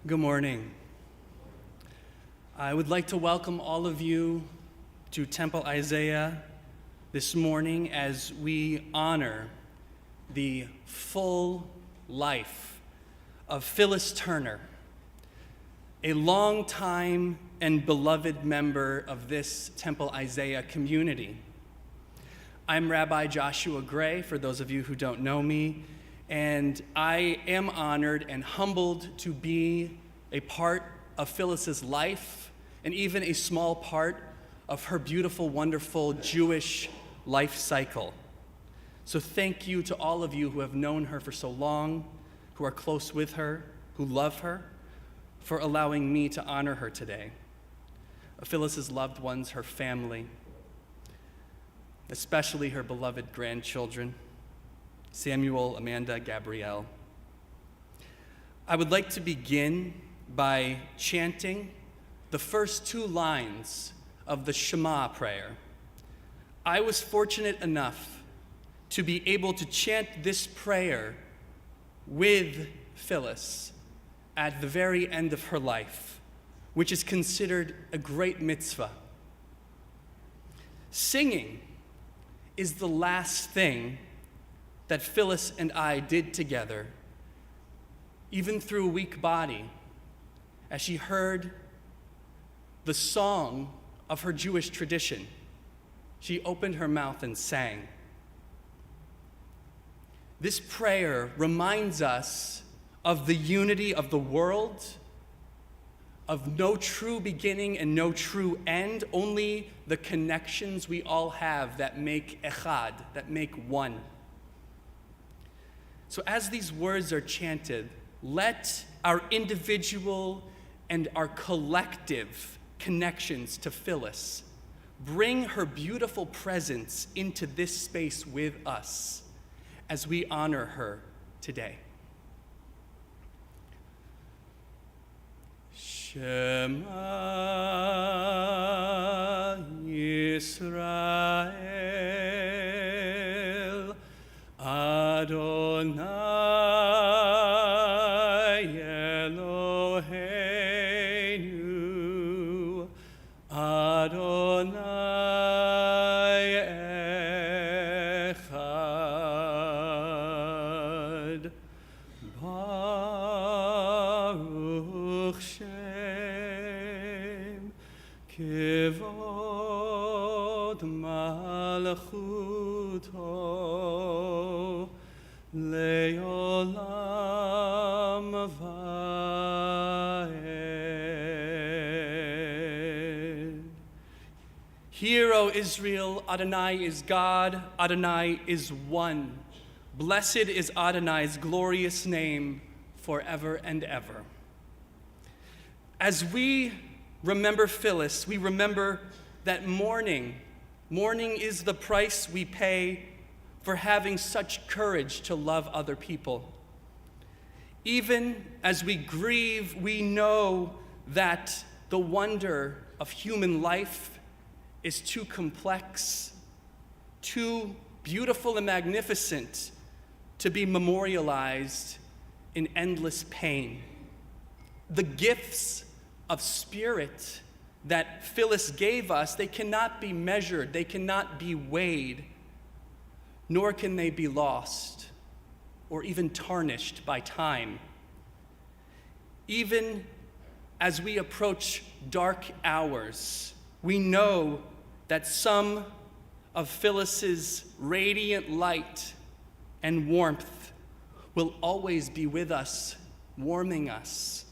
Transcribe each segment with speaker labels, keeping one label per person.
Speaker 1: Good morning. I would like to welcome all of you to Temple Isaiah this morning as we honor the full life of Phyllis Turner, a longtime and beloved member of this Temple Isaiah community. I'm Rabbi Joshua Gray, for those of you who don't know me, and I am honored and humbled to be a part of Phyllis's life and even a small part of her beautiful, wonderful Jewish life cycle. So thank you to all of you who have known her for so long, who are close with her, who love her, for allowing me to honor her today. Phyllis's loved ones, her family, especially her beloved grandchildren, Samuel, Amanda, Gabrielle. I would like to begin by chanting the first two lines of the Shema prayer. I was fortunate enough to be able to chant this prayer with Phyllis at the very end of her life, which is considered a great mitzvah. Singing is the last thing that Phyllis and I did together, even through a weak body, as she heard the song of her Jewish tradition. She opened her mouth and sang. This prayer reminds us of the unity of the world, of no true beginning and no true end, only the connections we all have that make echad, that make one. So as these words are chanted, let our individual and our collective connections to Phyllis bring her beautiful presence into this space with us as we honor her today. Shema Yisrael Adonai Eloheinu Adonai Echad Baruch Shem Kevod Malchuto Leolam Vaed. Hear, O Israel, Adonai is God, Adonai is one. Blessed is Adonai's glorious name forever and ever. As we remember Phyllis, we remember that mourning is the price we pay for having such courage to love other people. Even as we grieve, we know that the wonder of human life is too complex, too beautiful and magnificent to be memorialized in endless pain. The gifts of spirit that Phyllis gave us, they cannot be measured, they cannot be weighed, nor can they be lost or even tarnished by time. Even as we approach dark hours, we know that some of Phyllis's radiant light and warmth will always be with us, warming us,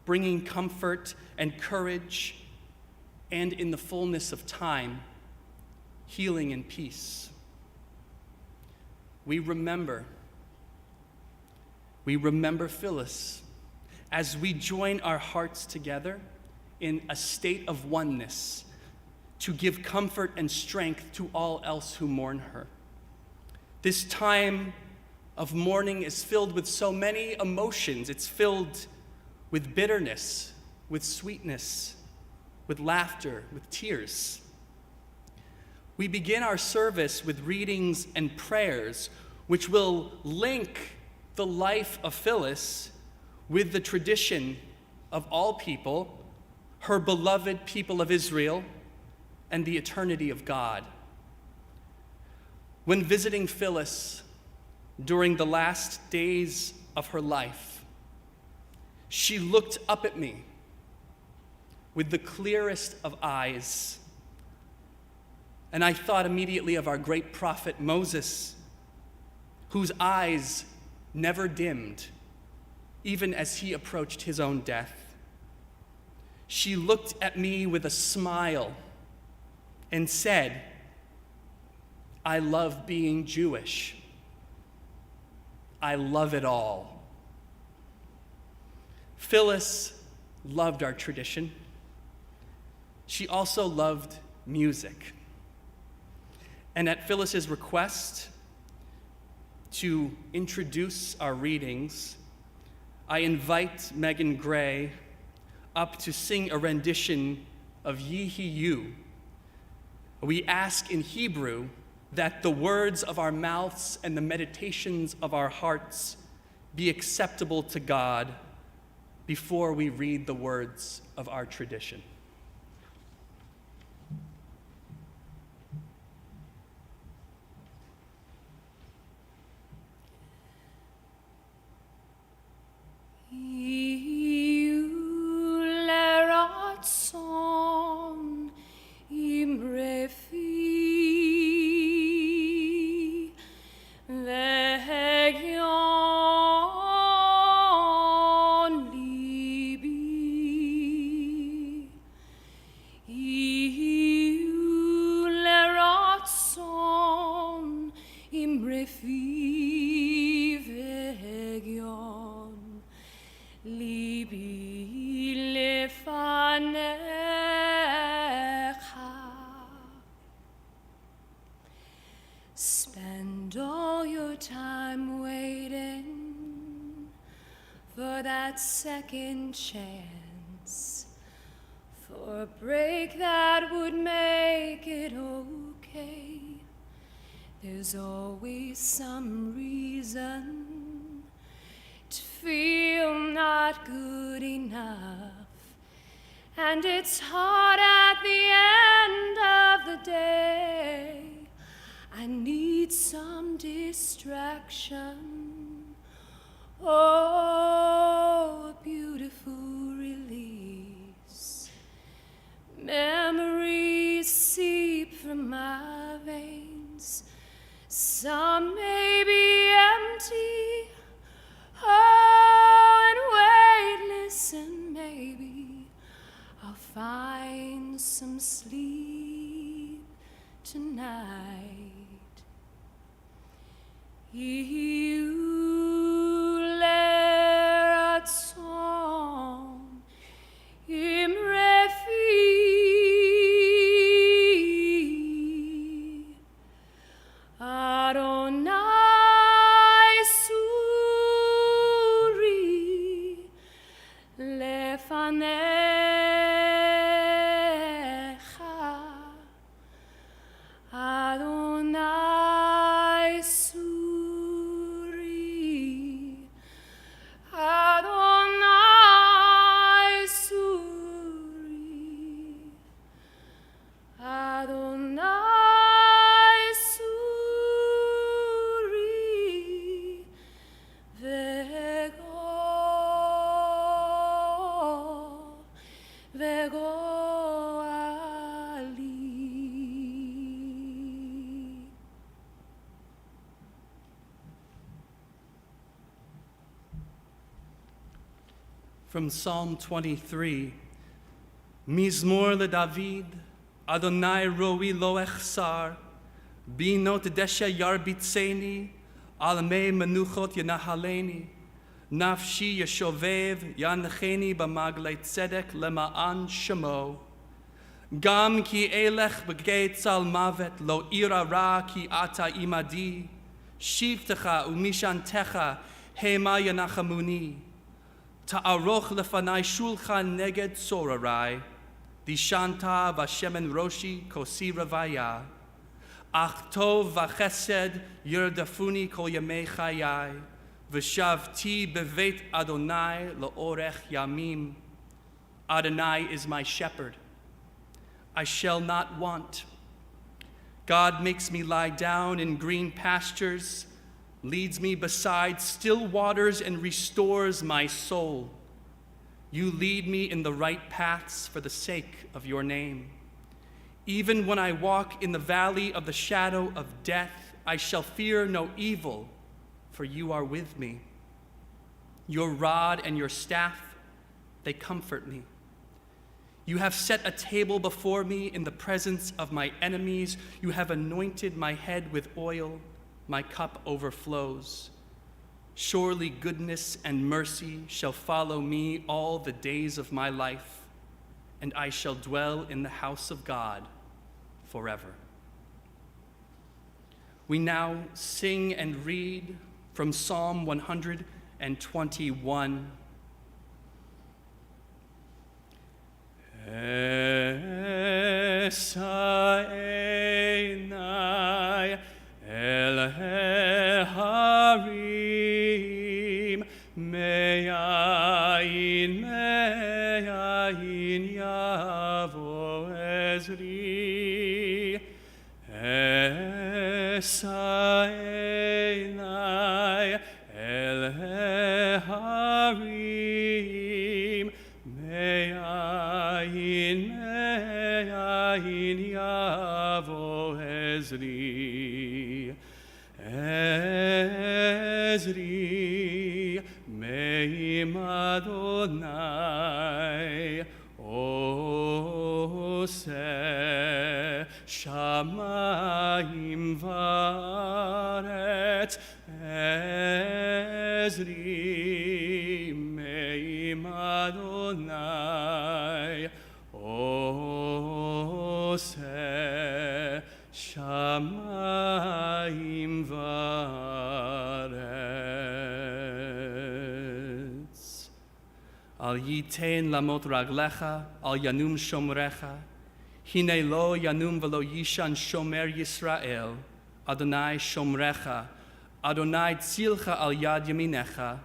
Speaker 1: bringing comfort and courage, and in the fullness of time, healing and peace. We remember Phyllis as we join our hearts together in a state of oneness to give comfort and strength to all else who mourn her. This time of mourning is filled with so many emotions. It's filled with bitterness, with sweetness, with laughter, with tears. We begin our service with readings and prayers, which will link the life of Phyllis with the tradition of all people, her beloved people of Israel, and the eternity of God. When visiting Phyllis during the last days of her life, she looked up at me with the clearest of eyes, and I thought immediately of our great prophet Moses, whose eyes never dimmed, even as he approached his own death. She looked at me with a smile and said, "I love being Jewish. I love it all." Phyllis loved our tradition. She also loved music. And at Phyllis's request to introduce our readings, I invite Megan Gray up to sing a rendition of Yihi You. We ask in Hebrew that the words of our mouths and the meditations of our hearts be acceptable to God before we read the words of our tradition.
Speaker 2: Spend all your time waiting for that second chance, for a break that would make it okay. There's always some reason to feel not good enough, and it's hard at the end of the day. I need some distraction, oh, a beautiful release. Memories seep from my veins, some may be empty, oh, and wait, listen, maybe I'll find some sleep tonight. Iule ratzon imrefi Adonai suri lefanecha Adonai suri Adonai suri Adonai suri vego ali.
Speaker 1: From Psalm 23, Mizmor LeDavid, Adonai roi lo echsar, binot desha yarbitzeni, al mei menuchot yanahaleni, nafshi yeshovev yancheni b'maglei tzedek lema'an shemo. Gam ki elech b'geitz al mavet lo ira ra ki ata imadi, shivtecha umishantecha hema yanachamuni. Ta'aroch lefanai shulchan neged sorarai, dishanta v'shemen roshi kosi ravaya, ach tov v'chesed yerdafuni kol yamei chayai, v'shavti bevet Adonai le'orech yamim. Adonai is my shepherd. I shall not want. God makes me lie down in green pastures, leads me beside still waters, and restores my soul. You lead me in the right paths for the sake of your name. Even when I walk in the valley of the shadow of death, I shall fear no evil, for you are with me. Your rod and your staff, they comfort me. You have set a table before me in the presence of my enemies. You have anointed my head with oil. My cup overflows. Surely goodness and mercy shall follow me all the days of my life, and I shall dwell in the house of God forever. We now sing and read from Psalm 121. Esa einai el harim me'ayin yavo ezri. Esa einai el harim me'ayin yavo ezri. Ezri me'im Adonai oseh shamayim va'aretz. Ezri me'im Adonai oseh shamayim va'aretz. Al yitain lamot raglecha, al yanum shomrecha. Hine lo yanum velo yishan shomer Yisrael. Adonai shomrecha. Adonai tzilcha al yad yaminecha.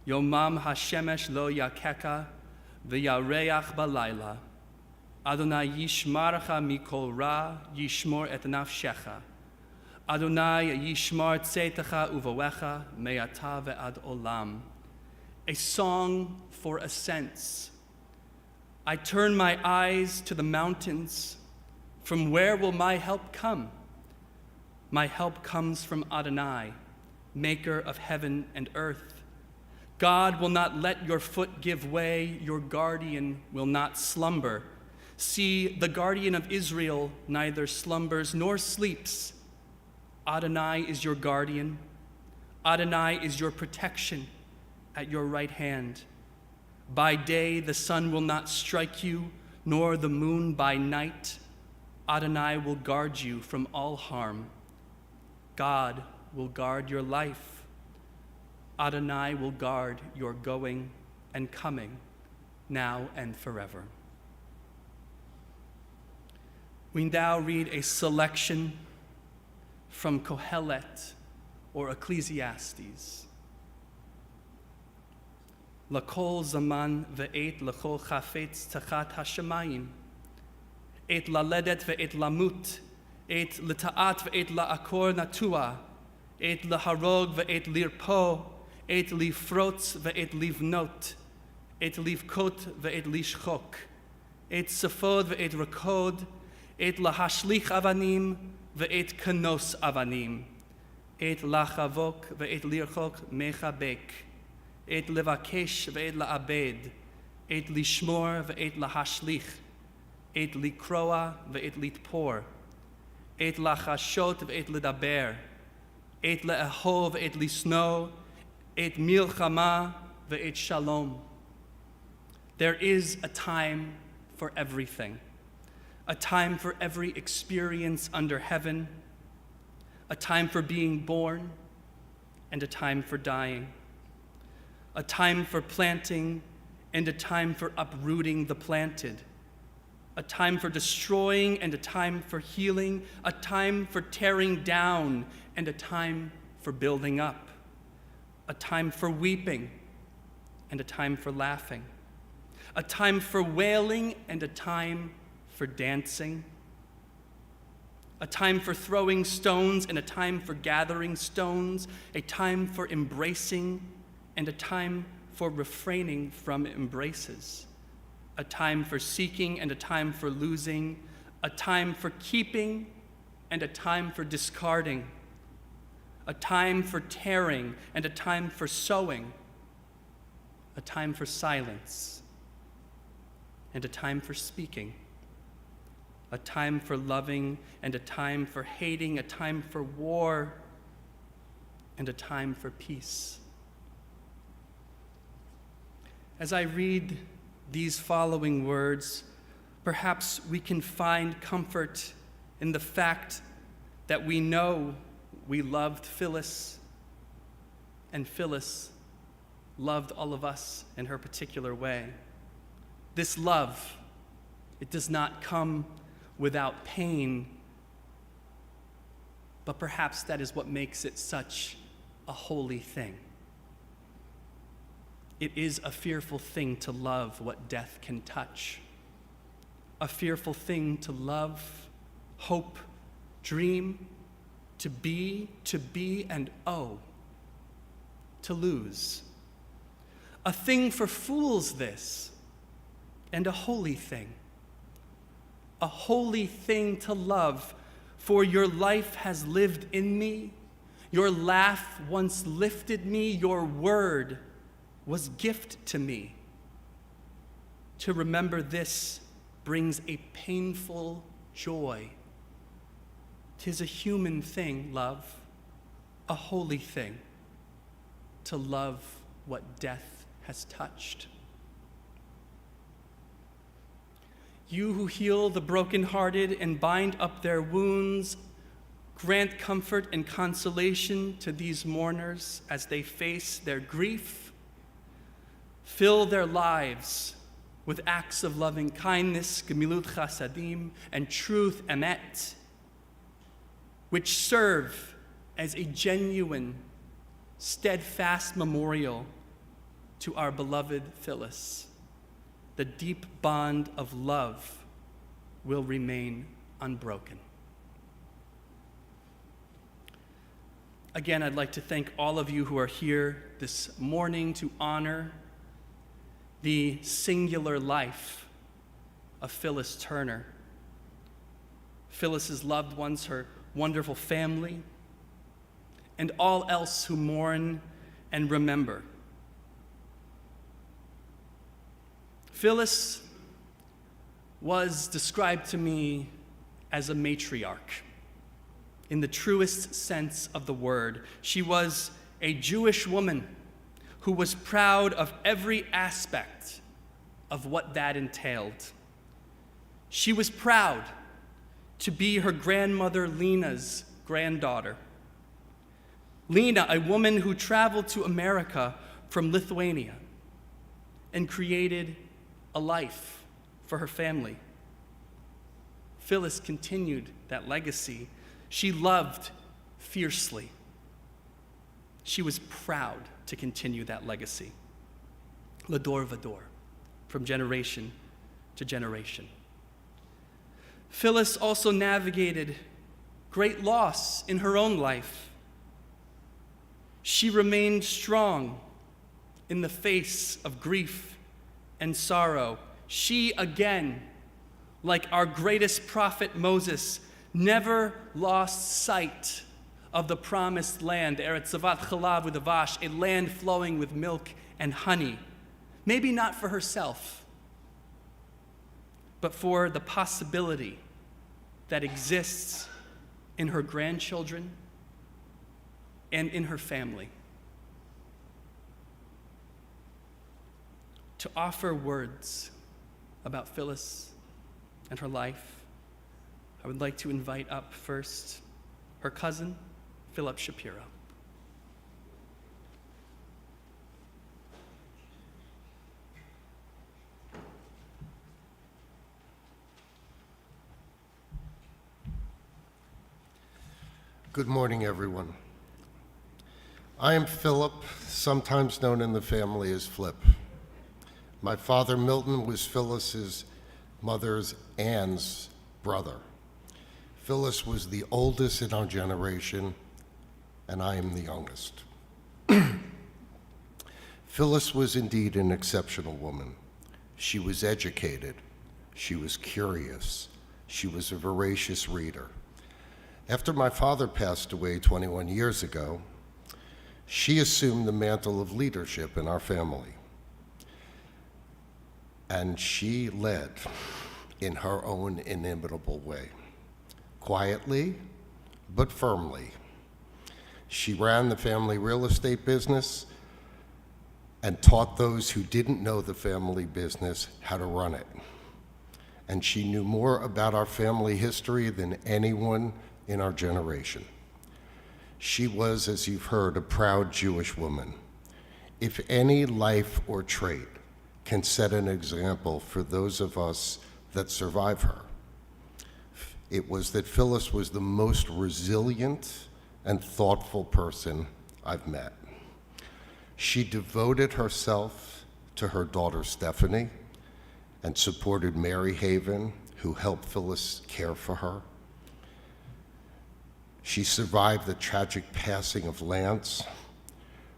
Speaker 1: Yomam hashemesh lo yakeka, v'yareach balayla. Adonai yishmarcha mikol ra, yishmor et nafshecha. Adonai yishmar tzetecha uvawecha, me'ata ve'ad olam. A song for ascents. I turn my eyes to the mountains. From where will my help come? My help comes from Adonai, maker of heaven and earth. God will not let your foot give way. Your guardian will not slumber. See, the guardian of Israel neither slumbers nor sleeps. Adonai is your guardian. Adonai is your protection at your right hand. By day the sun will not strike you, nor the moon by night. Adonai will guard you from all harm. God will guard your life. Adonai will guard your going and coming, now and forever. We now read a selection from Kohelet, or Ecclesiastes. Lakol zaman ve'et lakol chafetz tachat hashamayim. Et laledet ve'et lamut. Et lita'at ve'et la'akor natua. Et laharog ve'et lirpo. Et lifrotz ve'et livnot. Et livkot ve'et lishchok. Et safod ve'et rakod. Et lahashlich avanim ve'et kanos avanim. Et lachavok ve'et lirchok mechabek. Et levakesh ve'et la'abed, et lishmor ve'et lahashlich, et likroa ve'et litpor, et lachashot ve'et ledaber, et le'ehov ve'et lisno, et milchama ve'et shalom. There is a time for everything, a time for every experience under heaven, a time for being born, and a time for dying. A time for planting and a time for uprooting the planted, a time for destroying and a time for healing, a time for tearing down and a time for building up, a time for weeping and a time for laughing, a time for wailing and a time for dancing, a time for throwing stones and a time for gathering stones, a time for embracing and a time for refraining from embraces, a time for seeking and a time for losing, a time for keeping and a time for discarding, a time for tearing and a time for sowing, a time for silence and a time for speaking, a time for loving and a time for hating, a time for war and a time for peace. As I read these following words, perhaps we can find comfort in the fact that we know we loved Phyllis, and Phyllis loved all of us in her particular way. This love, it does not come without pain, but perhaps that is what makes it such a holy thing. It is a fearful thing to love what death can touch, a fearful thing to love, hope, dream, to be, and to lose. A thing for fools this, and a holy thing to love, for your life has lived in me, your laugh once lifted me, your word was gift to me. To remember this brings a painful joy. 'Tis a human thing, love, a holy thing, to love what death has touched. You who heal the brokenhearted and bind up their wounds, grant comfort and consolation to these mourners as they face their grief. Fill their lives with acts of loving kindness, gemilut chasadim, and truth, emet, which serve as a genuine, steadfast memorial to our beloved Phyllis. The deep bond of love will remain unbroken. Again, I'd like to thank all of you who are here this morning to honor the singular life of Phyllis Turner. Phyllis's loved ones, her wonderful family, and all else who mourn and remember. Phyllis was described to me as a matriarch in the truest sense of the word. She was a Jewish woman who was proud of every aspect of what that entailed. She was proud to be her grandmother Lena's granddaughter. Lena, a woman who traveled to America from Lithuania and created a life for her family. Phyllis continued that legacy. She loved fiercely. She was proud to continue that legacy. Lador vador, from generation to generation. Phyllis also navigated great loss in her own life. She remained strong in the face of grief and sorrow. She, again, like our greatest prophet Moses, never lost sight of the promised land, Eretz Zavat Chalav Udavash, a land flowing with milk and honey. Maybe not for herself, but for the possibility that exists in her grandchildren and in her family. To offer words about Phyllis and her life, I would like to invite up first her cousin, Philip Shapiro.
Speaker 3: Good morning, everyone. I am Philip, sometimes known in the family as Flip. My father, Milton, was Phyllis's mother's Anne's brother. Phyllis was the oldest in our generation, and I am the youngest. Phyllis was indeed an exceptional woman. She was educated. She was curious. She was a voracious reader. After my father passed away 21 years ago, she assumed the mantle of leadership in our family. And she led in her own inimitable way, quietly but firmly. She ran the family real estate business and taught those who didn't know the family business how to run it. And she knew more about our family history than anyone in our generation. She was, as you've heard, a proud Jewish woman. If any life or trait can set an example for those of us that survive her, it was that Phyllis was the most resilient and thoughtful person I've met. She devoted herself to her daughter Stephanie and supported Mary Haven, who helped Phyllis care for her. She survived the tragic passing of Lance,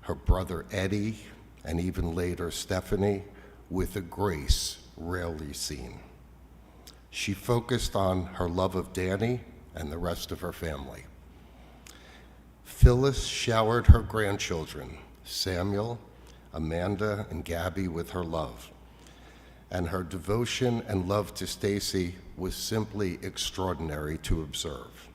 Speaker 3: her brother Eddie, and even later Stephanie, with a grace rarely seen. She focused on her love of Danny and the rest of her family. Phyllis showered her grandchildren, Samuel, Amanda, and Gabby, with her love. And her devotion and love to Stacy was simply extraordinary to observe.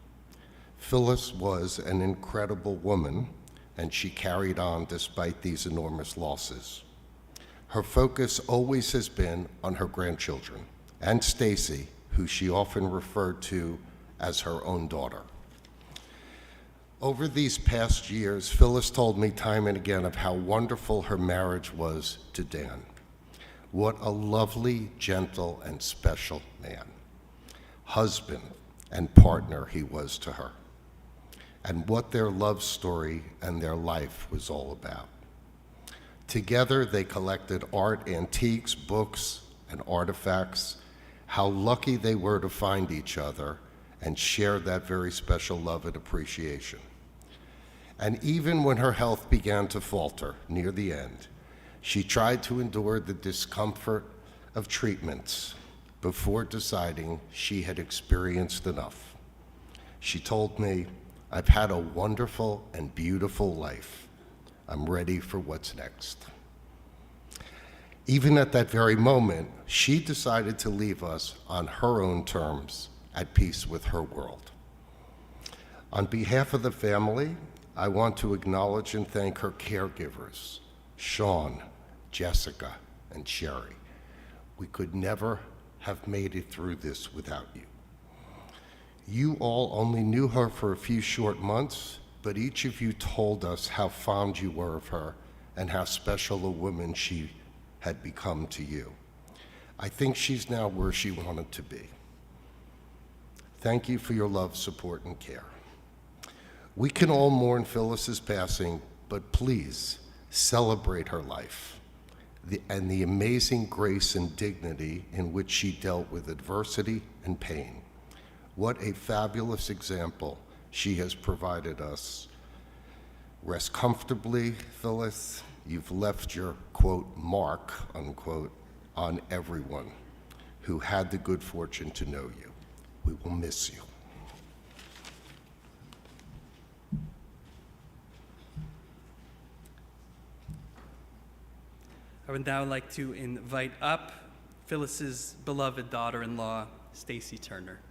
Speaker 3: Phyllis was an incredible woman, and she carried on despite these enormous losses. Her focus always has been on her grandchildren and Stacy, who she often referred to as her own daughter. Over these past years, Phyllis told me time and again of how wonderful her marriage was to Dan. What a lovely, gentle, and special man, husband and partner he was to her, and what their love story and their life was all about. Together, they collected art, antiques, books, and artifacts. How lucky they were to find each other and share that very special love and appreciation. And even when her health began to falter near the end, she tried to endure the discomfort of treatments before deciding she had experienced enough. She told me, "I've had a wonderful and beautiful life. I'm ready for what's next." Even at that very moment, she decided to leave us on her own terms, at peace with her world. On behalf of the family, I want to acknowledge and thank her caregivers, Sean, Jessica, and Sherry. We could never have made it through this without you. You all only knew her for a few short months, but each of you told us how fond you were of her and how special a woman she had become to you. I think she's now where she wanted to be. Thank you for your love, support, and care. We can all mourn Phyllis's passing, but please celebrate her life and the amazing grace and dignity in which she dealt with adversity and pain. What a fabulous example she has provided us. Rest comfortably, Phyllis. You've left your, quote, mark, unquote, on everyone who had the good fortune to know you. We will miss you.
Speaker 1: I would now like to invite up Phyllis's beloved daughter-in-law, Stacy Turner.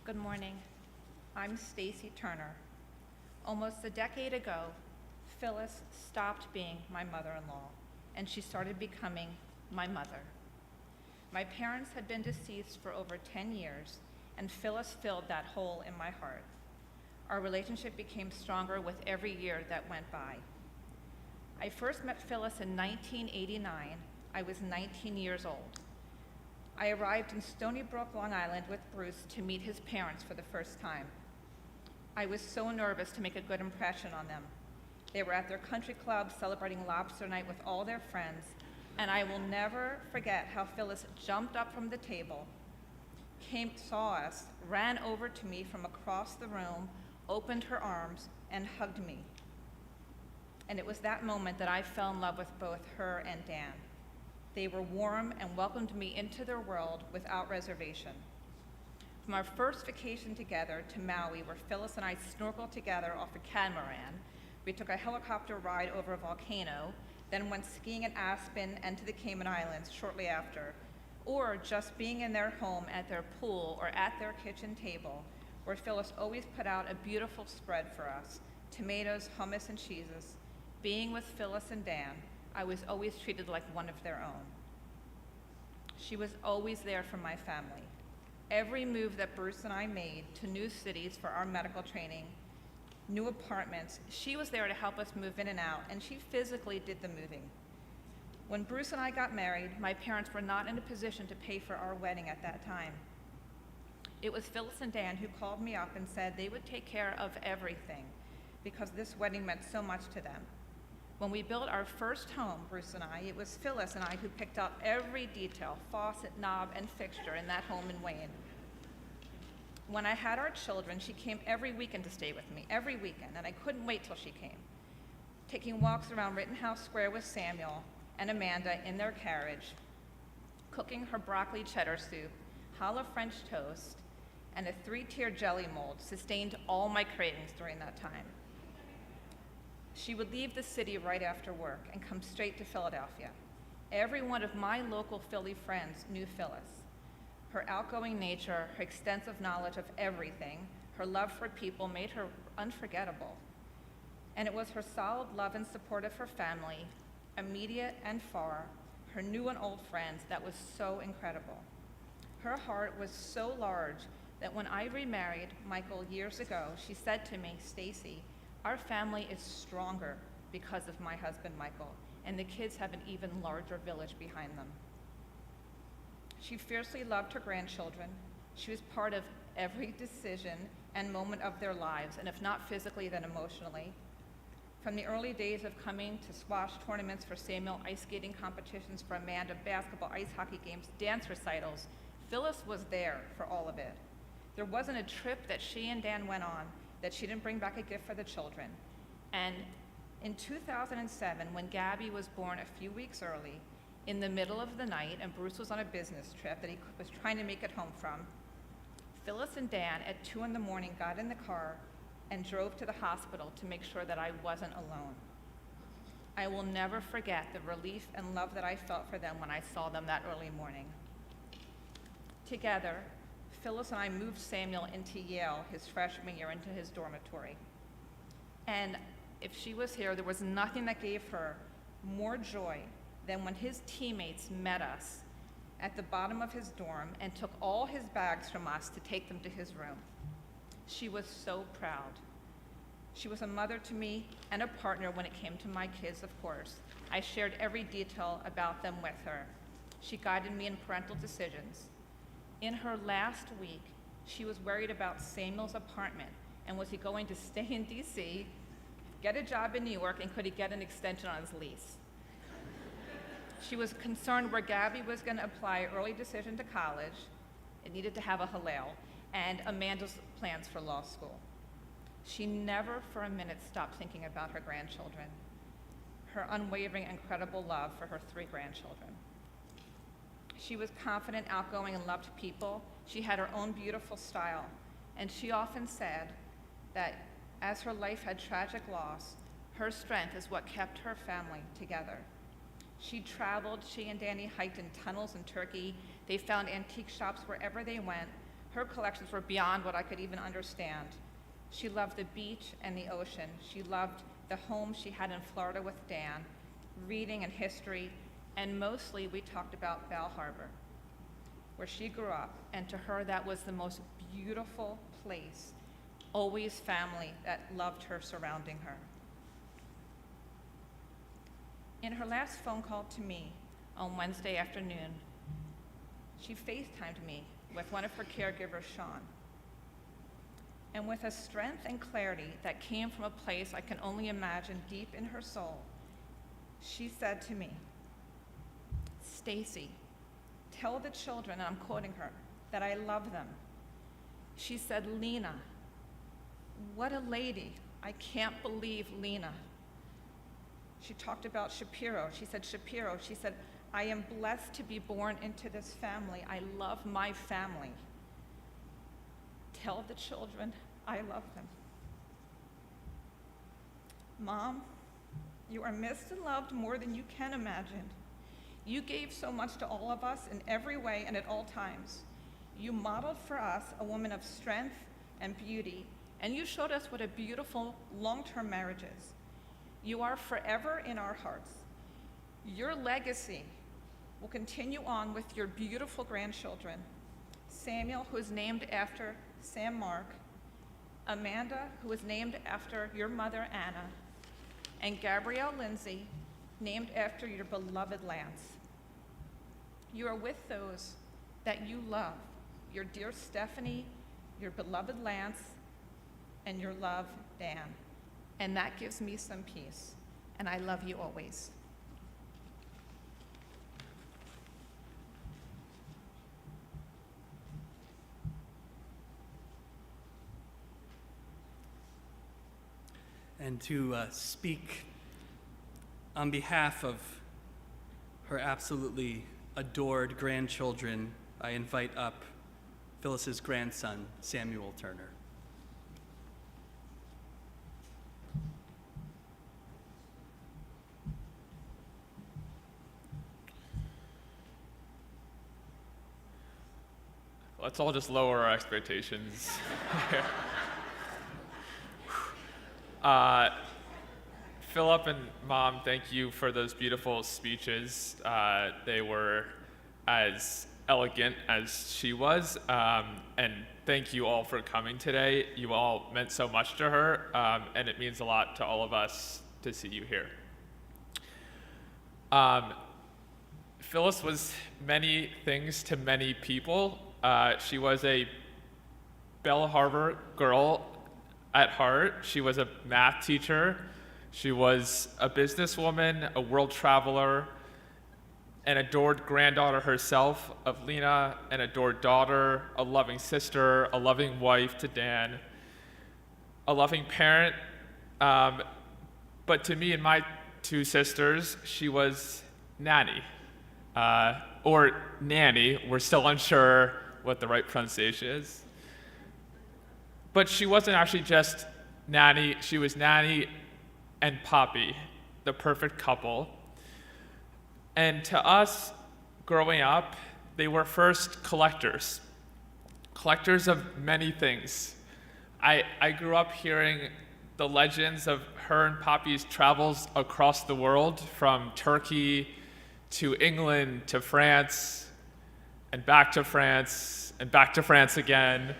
Speaker 4: Good morning. I'm Stacy Turner. Almost a decade ago, Phyllis stopped being my mother-in-law, and she started becoming my mother. My parents had been deceased for over 10 years, and Phyllis filled that hole in my heart. Our relationship became stronger with every year that went by. I first met Phyllis in 1989. I was 19 years old. I arrived in Stony Brook, Long Island with Bruce to meet his parents for the first time. I was so nervous to make a good impression on them. They were at their country club celebrating lobster night with all their friends, and I will never forget how Phyllis jumped up from the table, saw us, ran over to me from across the room, opened her arms, and hugged me. And it was that moment that I fell in love with both her and Dan. They were warm and welcomed me into their world without reservation. From our first vacation together to Maui, where Phyllis and I snorkeled together off a catamaran, we took a helicopter ride over a volcano, then went skiing in Aspen and to the Cayman Islands shortly after, or just being in their home at their pool or at their kitchen table, where Phyllis always put out a beautiful spread for us, tomatoes, hummus, and cheeses. Being with Phyllis and Dan, I was always treated like one of their own. She was always there for my family. Every move that Bruce and I made to new cities for our medical training, new apartments, she was there to help us move in and out, and she physically did the moving. When Bruce and I got married, my parents were not in a position to pay for our wedding at that time. It was Phyllis and Dan who called me up and said they would take care of everything because this wedding meant so much to them. When we built our first home, Bruce and I, it was Phyllis and I who picked up every detail, faucet, knob, and fixture in that home in Wayne. When I had our children, she came every weekend to stay with me, every weekend, and I couldn't wait till she came. Taking walks around Rittenhouse Square with Samuel and Amanda in their carriage, cooking her broccoli cheddar soup, challah French toast, and a 3-tier jelly mold sustained all my cravings during that time. She would leave the city right after work and come straight to Philadelphia. Every one of my local Philly friends knew Phyllis. Her outgoing nature, her extensive knowledge of everything, her love for people made her unforgettable. And it was her solid love and support of her family, immediate and far, her new and old friends, that was so incredible. Her heart was so large that when I remarried Michael years ago, she said to me, "Stacy, our family is stronger because of my husband, Michael, and the kids have an even larger village behind them." She fiercely loved her grandchildren. She was part of every decision and moment of their lives, and if not physically, then emotionally. From the early days of coming to squash tournaments for Samuel, ice skating competitions for Amanda, basketball, ice hockey games, dance recitals, Phyllis was there for all of it. There wasn't a trip that she and Dan went on that she didn't bring back a gift for the children. And in 2007, when Gabby was born a few weeks early, in the middle of the night, and Bruce was on a business trip that he was trying to make it home from, Phyllis and Dan at 2 in the morning got in the car and drove to the hospital to make sure that I wasn't alone. I will never forget the relief and love that I felt for them when I saw them that early morning. Together, Phyllis and I moved Samuel into Yale his freshman year into his dormitory. And if she was here, there was nothing that gave her more joy than when his teammates met us at the bottom of his dorm and took all his bags from us to take them to his room. She was so proud. She was a mother to me and a partner when it came to my kids, of course. I shared every detail about them with her. She guided me in parental decisions. In her last week, she was worried about Samuel's apartment and was he going to stay in DC, get a job in New York, and could he get an extension on his lease? She was concerned where Gabby was going to apply early decision to college. It needed to have a Hillel, and Amanda's plans for law school. She never for a minute stopped thinking about her grandchildren, her unwavering, incredible love for her 3 grandchildren. She was confident, outgoing, and loved people. She had her own beautiful style, and she often said that as her life had tragic loss, her strength is what kept her family together. She traveled, she and Danny hiked in tunnels in Turkey. They found antique shops wherever they went. Her collections were beyond what I could even understand. She loved the beach and the ocean. She loved the home she had in Florida with Dan, reading and history, and mostly we talked about Bal Harbor, where she grew up, and to her that was the most beautiful place, always family that loved her, surrounding her. In her last phone call to me on Wednesday afternoon, she FaceTimed me with one of her caregivers, Sean. And with a strength and clarity that came from a place I can only imagine deep in her soul, she said to me, "Stacy, tell the children," and I'm quoting her, "that I love them." She said, "Lena, what a lady. I can't believe Lena." She talked about Shapiro. She said, "Shapiro," she said, "I am blessed to be born into this family. I love my family. Tell the children I love them." Mom, you are missed and loved more than you can imagine. You gave so much to all of us in every way and at all times. You modeled for us a woman of strength and beauty, and you showed us what a beautiful long-term marriage is. You are forever in our hearts. Your legacy will continue on with your beautiful grandchildren, Samuel, who is named after Sam Mark, Amanda, who is named after your mother, Anna, and Gabrielle Lindsay, named after your beloved Lance. You are with those that you love, your dear Stephanie, your beloved Lance, and your love, Dan. And that gives me some peace, and I love you always.
Speaker 1: And to speak on behalf of her absolutely adored grandchildren, I invite up Phyllis's grandson, Samuel Turner.
Speaker 5: Let's all just lower our expectations. Philip and Mom, thank you for those beautiful speeches. They were as elegant as she was, and thank you all for coming today. You all meant so much to her, and it means a lot to all of us to see you here. Phyllis was many things to many people. She was a Bell Harbor girl at heart. She was a math teacher. She was a businesswoman, a world traveler, an adored granddaughter herself of Lena, an adored daughter, a loving sister, a loving wife to Dan, a loving parent. But to me and my two sisters, she was Nanny, or Nanny. We're still unsure what the right pronunciation is. But she wasn't actually just Nanny, she was Nanny and Poppy, the perfect couple. And to us, growing up, they were first collectors of many things. I grew up hearing the legends of her and Poppy's travels across the world, from Turkey to England to France, and back to France, and back to France again.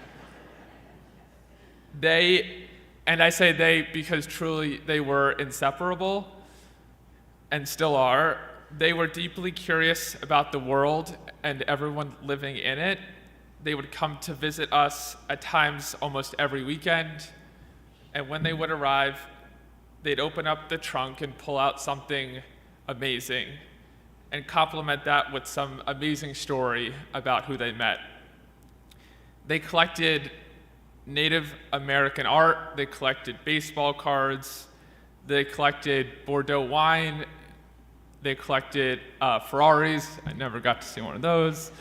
Speaker 5: And I say they because truly they were inseparable, and still are. They were deeply curious about the world and everyone living in it. They would come to visit us at times almost every weekend, and when they would arrive, they'd open up the trunk and pull out something amazing and complement that with some amazing story about who they met. They collected Native American art, they collected baseball cards, they collected Bordeaux wine, they collected Ferraris. I never got to see one of those.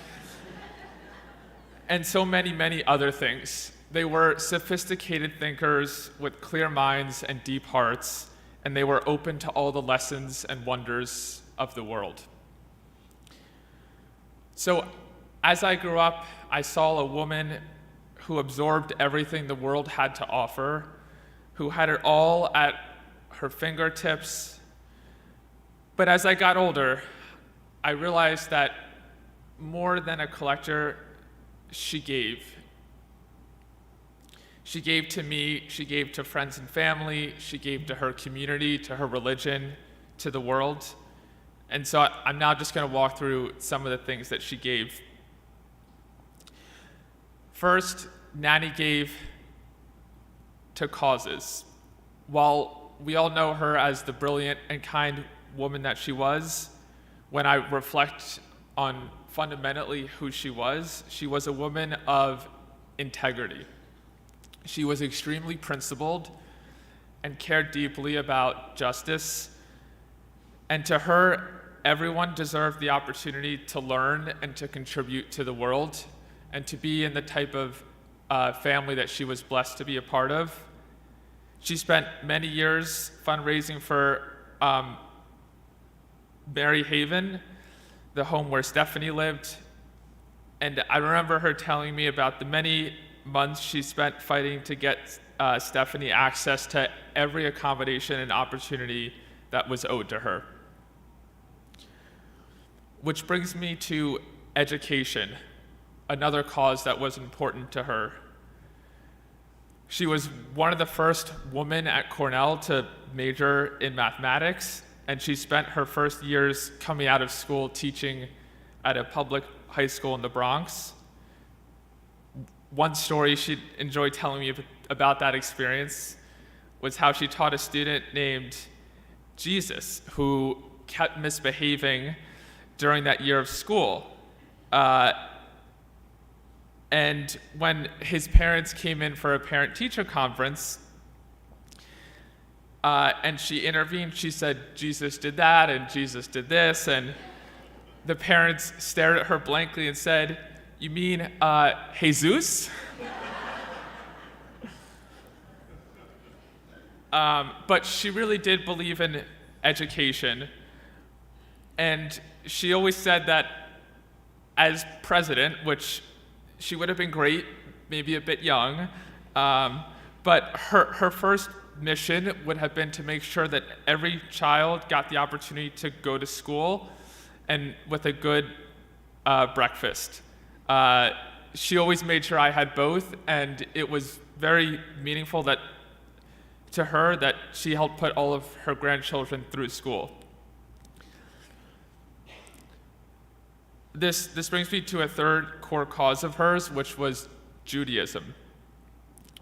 Speaker 5: And so many, many other things. They were sophisticated thinkers with clear minds and deep hearts, and they were open to all the lessons and wonders of the world. So as I grew up, I saw a woman who absorbed everything the world had to offer, who had it all at her fingertips. But as I got older, I realized that more than a collector, she gave. She gave to me, she gave to friends and family, she gave to her community, to her religion, to the world. And so I'm now just going to walk through some of the things that she gave. First, Nanny gave to causes. While we all know her as the brilliant and kind woman that she was, when I reflect on fundamentally who she was a woman of integrity. She was extremely principled and cared deeply about justice. And to her, everyone deserved the opportunity to learn and to contribute to the world and to be in the type of family that she was blessed to be a part of. She spent many years fundraising for Mary Haven, the home where Stephanie lived. And I remember her telling me about the many months she spent fighting to get Stephanie access to every accommodation and opportunity that was owed to her. Which brings me to education, another cause that was important to her. She was one of the first women at Cornell to major in mathematics, and she spent her first years coming out of school teaching at a public high school in the Bronx. One story she enjoyed telling me about that experience was how she taught a student named Jesus who kept misbehaving during that year of school. And when his parents came in for a parent-teacher conference, and she intervened, she said, Jesus did that, and Jesus did this, and the parents stared at her blankly and said, you mean Jesus? But she really did believe in education, and she always said that as president, which she would have been great, maybe a bit young, but her first mission would have been to make sure that every child got the opportunity to go to school and with a good breakfast. She always made sure I had both, and it was very meaningful to her that she helped put all of her grandchildren through school. This brings me to a third core cause of hers, which was Judaism.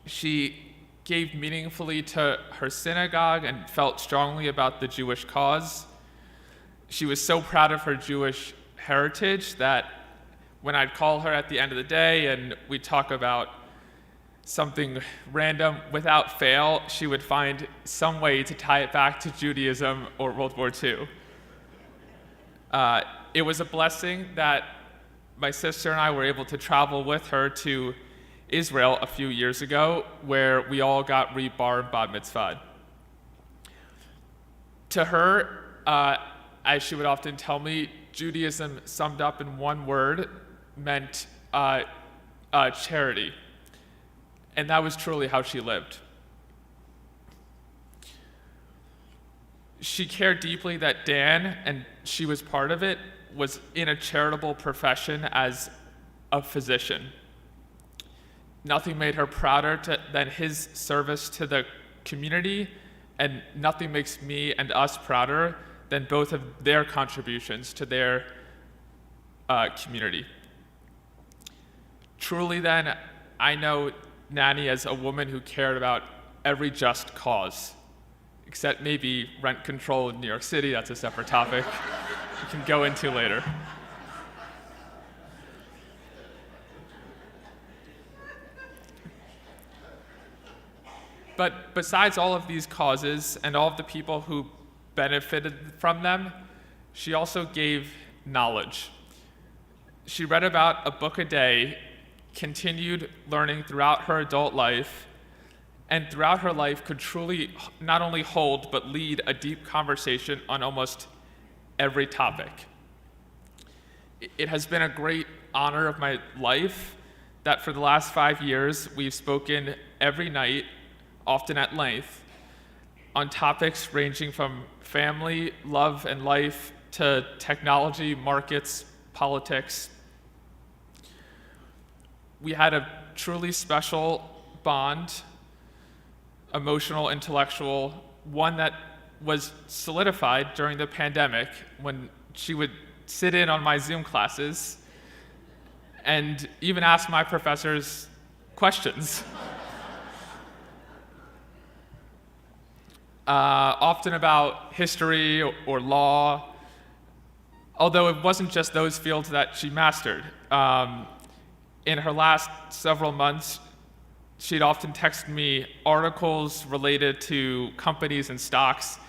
Speaker 5: She gave meaningfully to her synagogue and felt strongly about the Jewish cause. She was so proud of her Jewish heritage that when I'd call her at the end of the day and we'd talk about something random, without fail, she would find some way to tie it back to Judaism or World War II. It was a blessing that my sister and I were able to travel with her to Israel a few years ago, where we all got re-bar and bat mitzvah. To her, as she would often tell me, Judaism summed up in one word meant charity. And that was truly how she lived. She cared deeply that Dan, and she was part of it, was in a charitable profession as a physician. Nothing made her prouder than his service to the community, and nothing makes me and us prouder than both of their contributions to their community. Truly then, I know Nanny as a woman who cared about every just cause, except maybe rent control in New York City. That's a separate topic we can go into later. But besides all of these causes and all of the people who benefited from them, she also gave knowledge. She read about a book a day, continued learning throughout her adult life, and throughout her life could truly not only hold but lead a deep conversation on almost every topic. It has been a great honor of my life that for the last 5 years we've spoken every night, often at length, on topics ranging from family, love, and life to technology, markets, politics. We had a truly special bond, emotional, intellectual, one that was solidified during the pandemic when she would sit in on my Zoom classes and even ask my professors questions. often about history or law, although it wasn't just those fields that she mastered. In her last several months, she'd often text me articles related to companies and stocks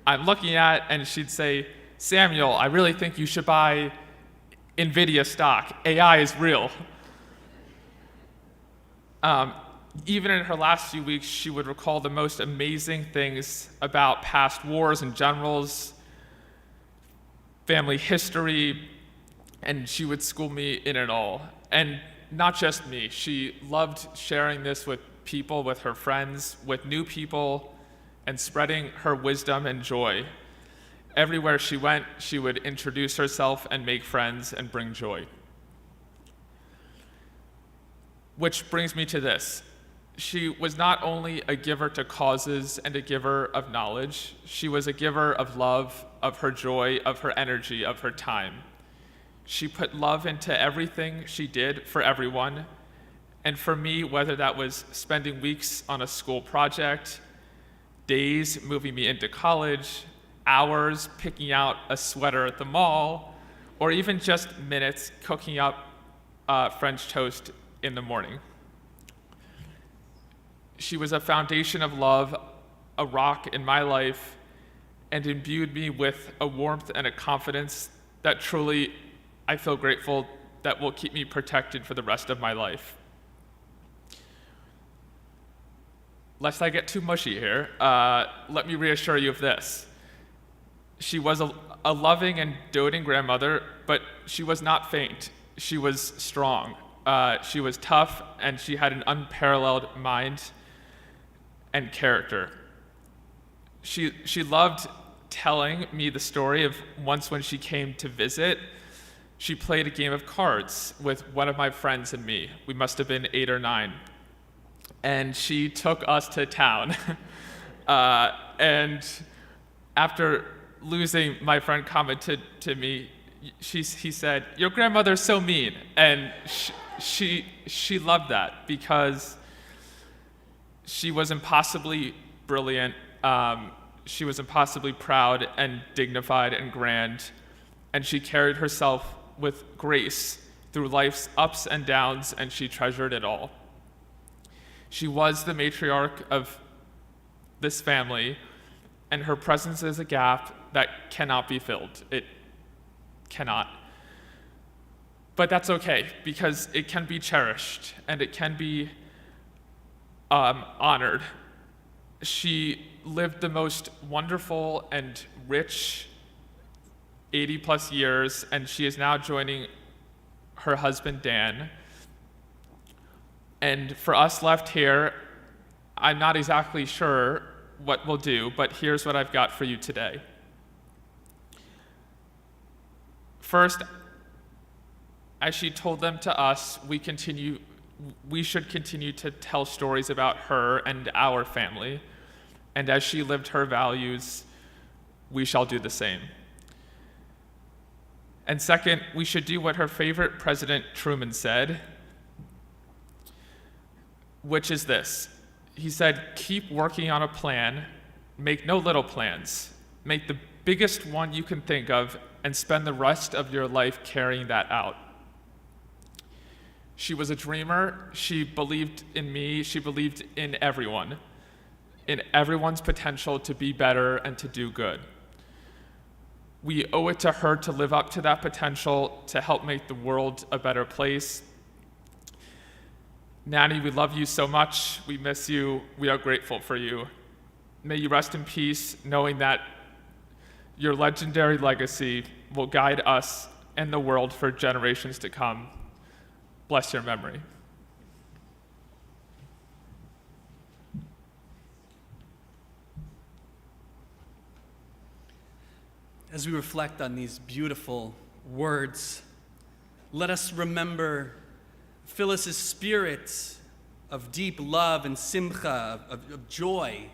Speaker 5: I'm looking at, and she'd say, "Samuel, I really think you should buy NVIDIA stock. AI is real." Even in her last few weeks, she would recall the most amazing things about past wars and generals, family history, and she would school me in it all. And not just me, she loved sharing this with people, with her friends, with new people, and spreading her wisdom and joy. Everywhere she went, she would introduce herself and make friends and bring joy. Which brings me to this. She was not only a giver to causes and a giver of knowledge, she was a giver of love, of her joy, of her energy, of her time. She put love into everything she did for everyone. And for me, whether that was spending weeks on a school project, days moving me into college, hours picking out a sweater at the mall, or even just minutes cooking up French toast in the morning. She was a foundation of love, a rock in my life, and imbued me with a warmth and a confidence that truly I feel grateful that will keep me protected for the rest of my life. Lest I get too mushy here, let me reassure you of this. She was a loving and doting grandmother, but she was not faint. She was strong. She was tough, and she had an unparalleled mind and character. She loved telling me the story of once when she came to visit. She played a game of cards with one of my friends and me. We must have been 8 or 9. And she took us to town. And after losing, my friend commented to me, he said, "Your grandmother's so mean." And she loved that because she was impossibly brilliant. She was impossibly proud and dignified and grand. And she carried herself with grace through life's ups and downs, and she treasured it all. She was the matriarch of this family, and her presence is a gap that cannot be filled. It cannot. But that's okay, because it can be cherished, and it can be honored. She lived the most wonderful and rich 80 plus years, and she is now joining her husband, Dan. And for us left here, I'm not exactly sure what we'll do, but here's what I've got for you today. First, as she told them to us, we should continue to tell stories about her and our family. And as she lived her values, we shall do the same. And second, we should do what her favorite President Truman said, which is this. He said, "Keep working on a plan, make no little plans, make the biggest one you can think of, and spend the rest of your life carrying that out." She was a dreamer. She believed in me. She believed in everyone's potential to be better and to do good. We owe it to her to live up to that potential, to help make the world a better place. Nanny, we love you so much. We miss you. We are grateful for you. May you rest in peace, knowing that your legendary legacy will guide us and the world for generations to come. Bless your memory.
Speaker 1: As we reflect on these beautiful words, let us remember Phyllis's spirit of deep love and simcha, of joy,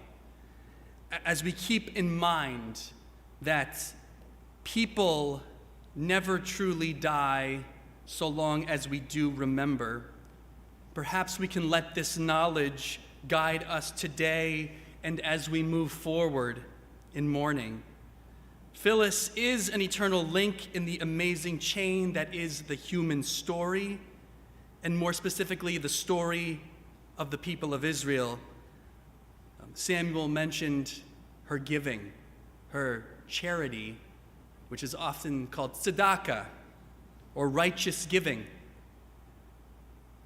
Speaker 1: as we keep in mind that people never truly die so long as we do remember. Perhaps we can let this knowledge guide us today and as we move forward in mourning. Phyllis is an eternal link in the amazing chain that is the human story, and more specifically, the story of the people of Israel. Samuel mentioned her giving, her charity, which is often called tzedakah, or righteous giving,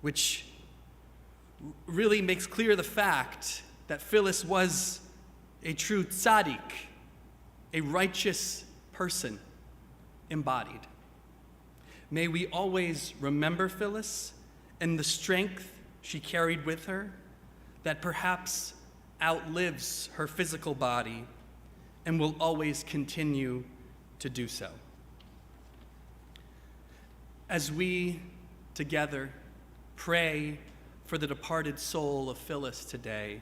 Speaker 1: which really makes clear the fact that Phyllis was a true tzaddik, a righteous person embodied. May we always remember Phyllis and the strength she carried with her that perhaps outlives her physical body and will always continue to do so. As we together pray for the departed soul of Phyllis today,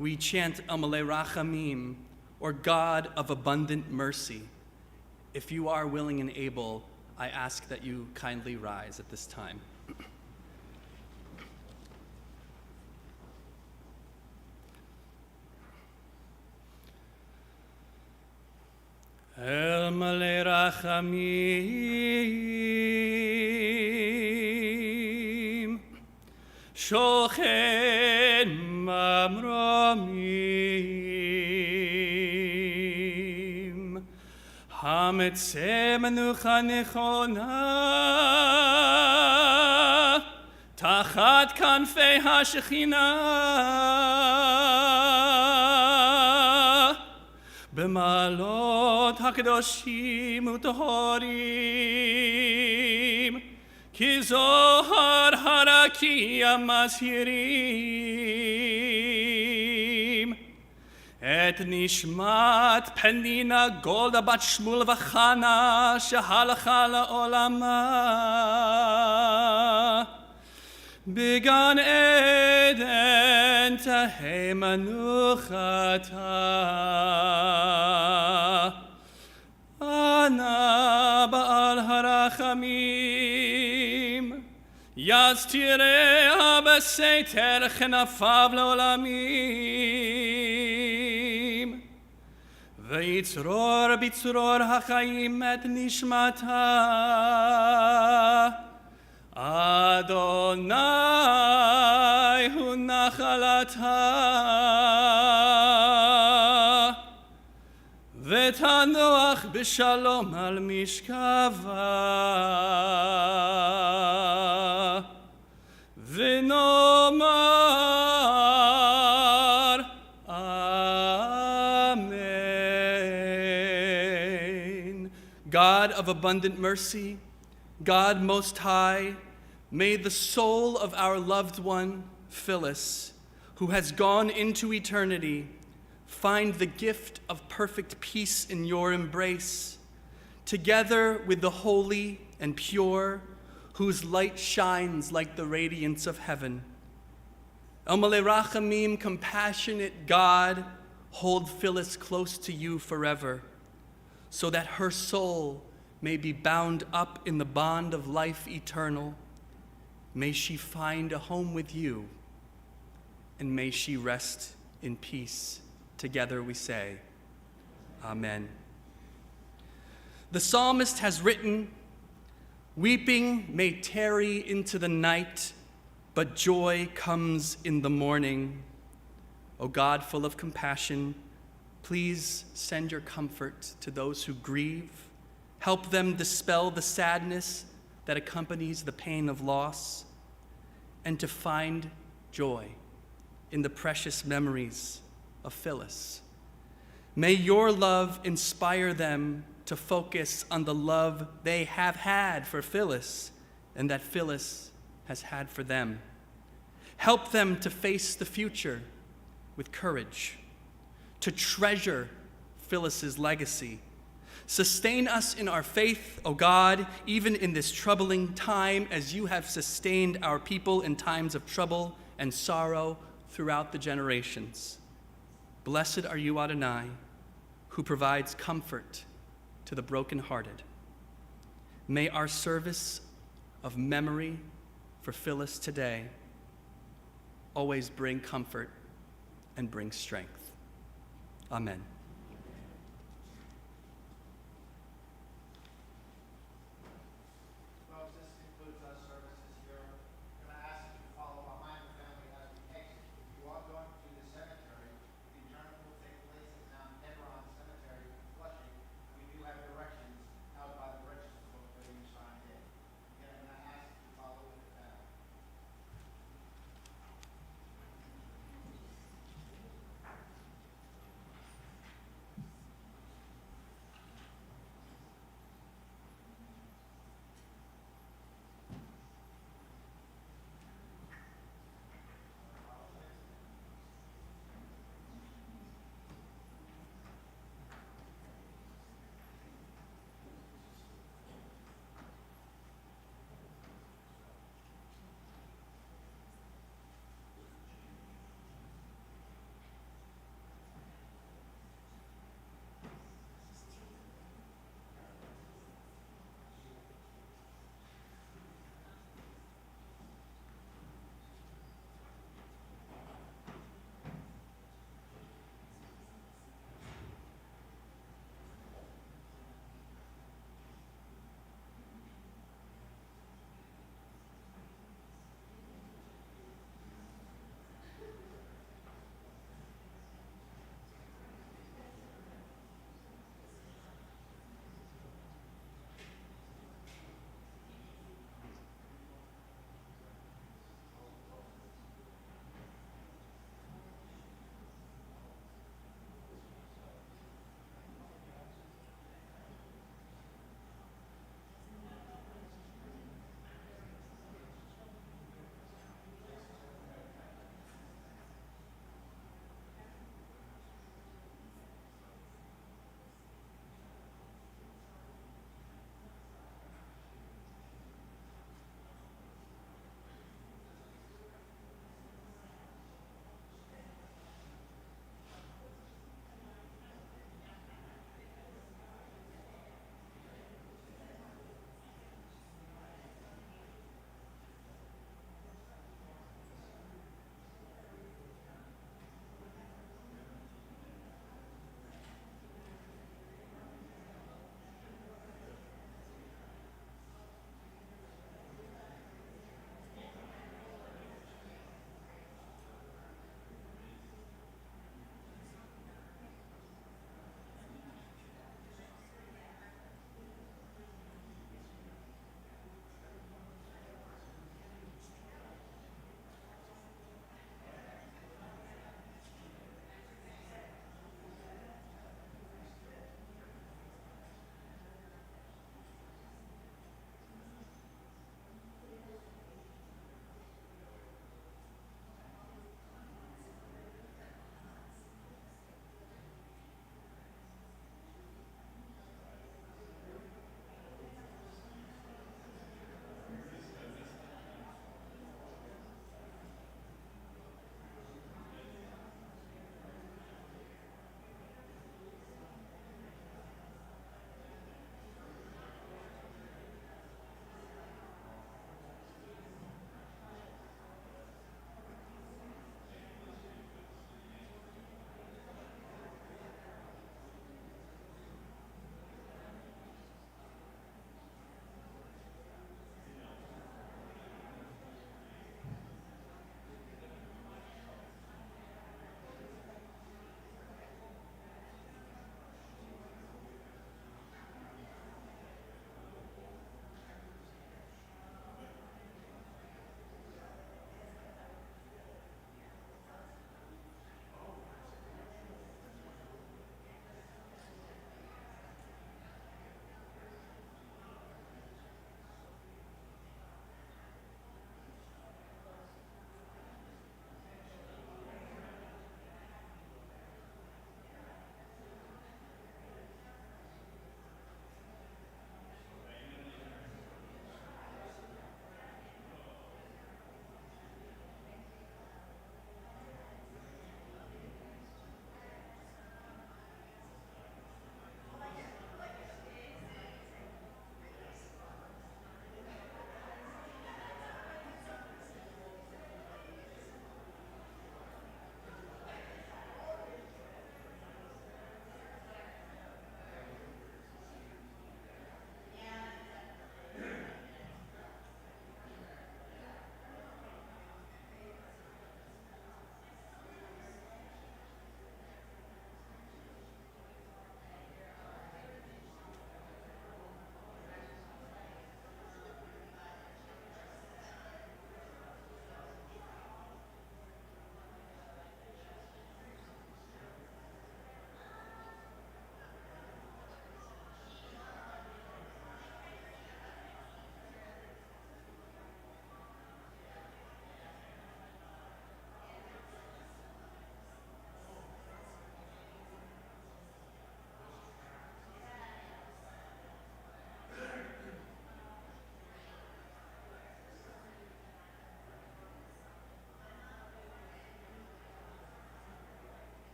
Speaker 1: we chant Amalei Rachamim, or God of abundant mercy. If you are willing and able, I ask that you kindly rise at this time. El Malei Rachamim, Shochen Mamromim, Hametzeh Menucha Nechona, Tachat Kanfei HaShekhinah, B'malot HaKadoshim U'Tohorim, Ki Zohar Harakia Mazhirim, Et Nishmat Penina Golda Bat Shmuel V'Chana Shehalcha La'olama, B'Gan Eden Tahei Manuchata, Ana Ba'al Harachamim, Yaztireha B'Seiter Chenafav L'Olamim, V'yitzror B'Yitzror HaChaim Et Nishmata, Adonai Hu Nachalata, V'tanoach B'Shalom Al Mishkava, V'nomar Amen. God of abundant mercy, God Most High, may the soul of our loved one, Phyllis, who has gone into eternity, find the gift of perfect peace in your embrace, together with the holy and pure, whose light shines like the radiance of heaven. El Malei Rachamim, compassionate God, hold Phyllis close to you forever, so that her soul may be bound up in the bond of life eternal. May she find a home with you, and may she rest in peace. Together we say, Amen. The psalmist has written, "Weeping may tarry into the night, but joy comes in the morning." O God, full of compassion, please send your comfort to those who grieve. Help them dispel the sadness that accompanies the pain of loss, and to find joy in the precious memories of Phyllis. May your love inspire them to focus on the love they have had for Phyllis and that Phyllis has had for them. Help them to face the future with courage, to treasure Phyllis's legacy. Sustain us in our faith, O God, even in this troubling time, as you have sustained our people in times of trouble and sorrow throughout the generations. Blessed are you, Adonai, who provides comfort to the brokenhearted. May our service of memory for Phyllis today always bring comfort and bring strength. Amen.